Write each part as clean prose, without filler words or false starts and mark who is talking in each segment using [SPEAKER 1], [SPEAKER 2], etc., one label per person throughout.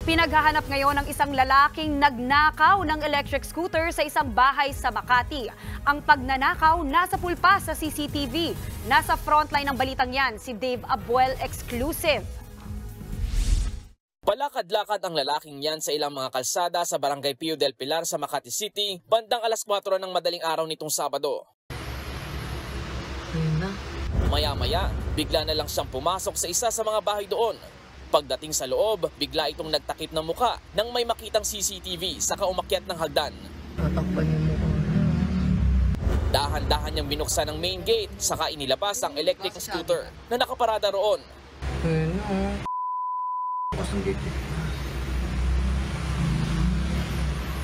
[SPEAKER 1] Pinaghahanap ngayon ng isang lalaking nagnakaw ng electric scooter sa isang bahay sa Makati. Ang pagnanakaw nasa pulpa sa CCTV. Nasa frontline ng balitang yan si Dave Abuel exclusive.
[SPEAKER 2] Palakad-lakad ang lalaking yan sa ilang mga kalsada sa Barangay Pio del Pilar sa Makati City, bandang alas 4 ng madaling araw nitong Sabado. Maya-maya, bigla na lang siyang pumasok sa isa sa mga bahay doon. Pagdating sa loob, bigla itong nagtakip ng muka nang may makitang CCTV sa kaumakyat ng hagdan.
[SPEAKER 3] Tatakpan yung mukha.
[SPEAKER 2] Dahan-dahan niyang binuksan ang main gate, saka inilabas ang electric scooter na nakaparada roon.
[SPEAKER 3] Ang gate.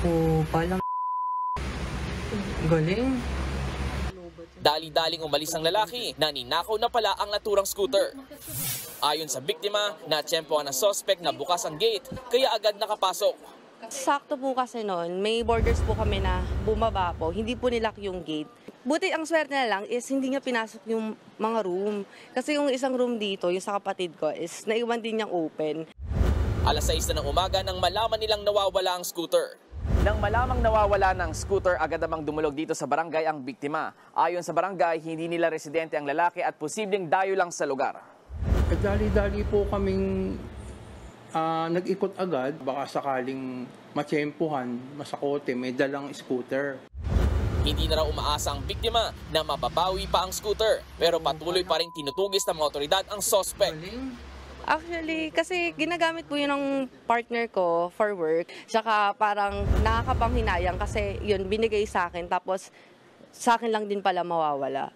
[SPEAKER 3] Oh, palang galing.
[SPEAKER 2] Dali-daling umalis ang lalaki na ninakaw na pala ang naturang scooter. Ayon sa biktima, natsyempohan ng suspect na bukas ang gate kaya agad nakapasok.
[SPEAKER 4] Sakto po kasi noon, may borders po kami na bumaba po, hindi po nilak yung gate. Buti ang swerte na lang is hindi niya pinasok yung mga room. Kasi yung isang room dito, yung sa kapatid ko, is naiwan din niyang open.
[SPEAKER 2] Alas 6 na ng umaga nang malaman nilang nawawala ang scooter.
[SPEAKER 5] Nang malamang nawawala ng scooter, agad namang dumulog dito sa barangay ang biktima. Ayon sa barangay, hindi nila residente ang lalaki at posibleng dayo lang sa lugar.
[SPEAKER 6] Dali-dali po kaming nag-ikot agad. Baka sakaling matsyempuhan, masakote, may dalang scooter.
[SPEAKER 2] Hindi na raw umaasa ang biktima na mababawi pa ang scooter. Pero patuloy pa rin tinutugis ng mga otoridad ang suspect.
[SPEAKER 4] Actually, kasi ginagamit po yun ng partner ko for work. Tsaka parang nakakapanghinayang kasi yun binigay sa akin tapos sa akin lang din pala mawawala.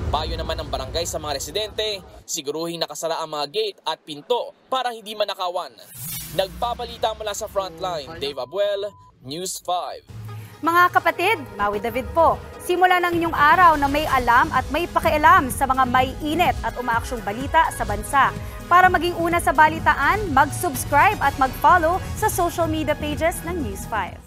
[SPEAKER 2] Payo naman ng barangay sa mga residente, siguruhin nakasara ang mga gate at pinto para hindi manakawan. Nagbabalita mula sa frontline, Dave Abuel, News 5.
[SPEAKER 1] Mga kapatid, Maui David po. Simula ng inyong araw na may alam at may pakialam sa mga may init at umaaksyong balita sa bansa. Para maging una sa balitaan, mag-subscribe at mag-follow sa social media pages ng News 5.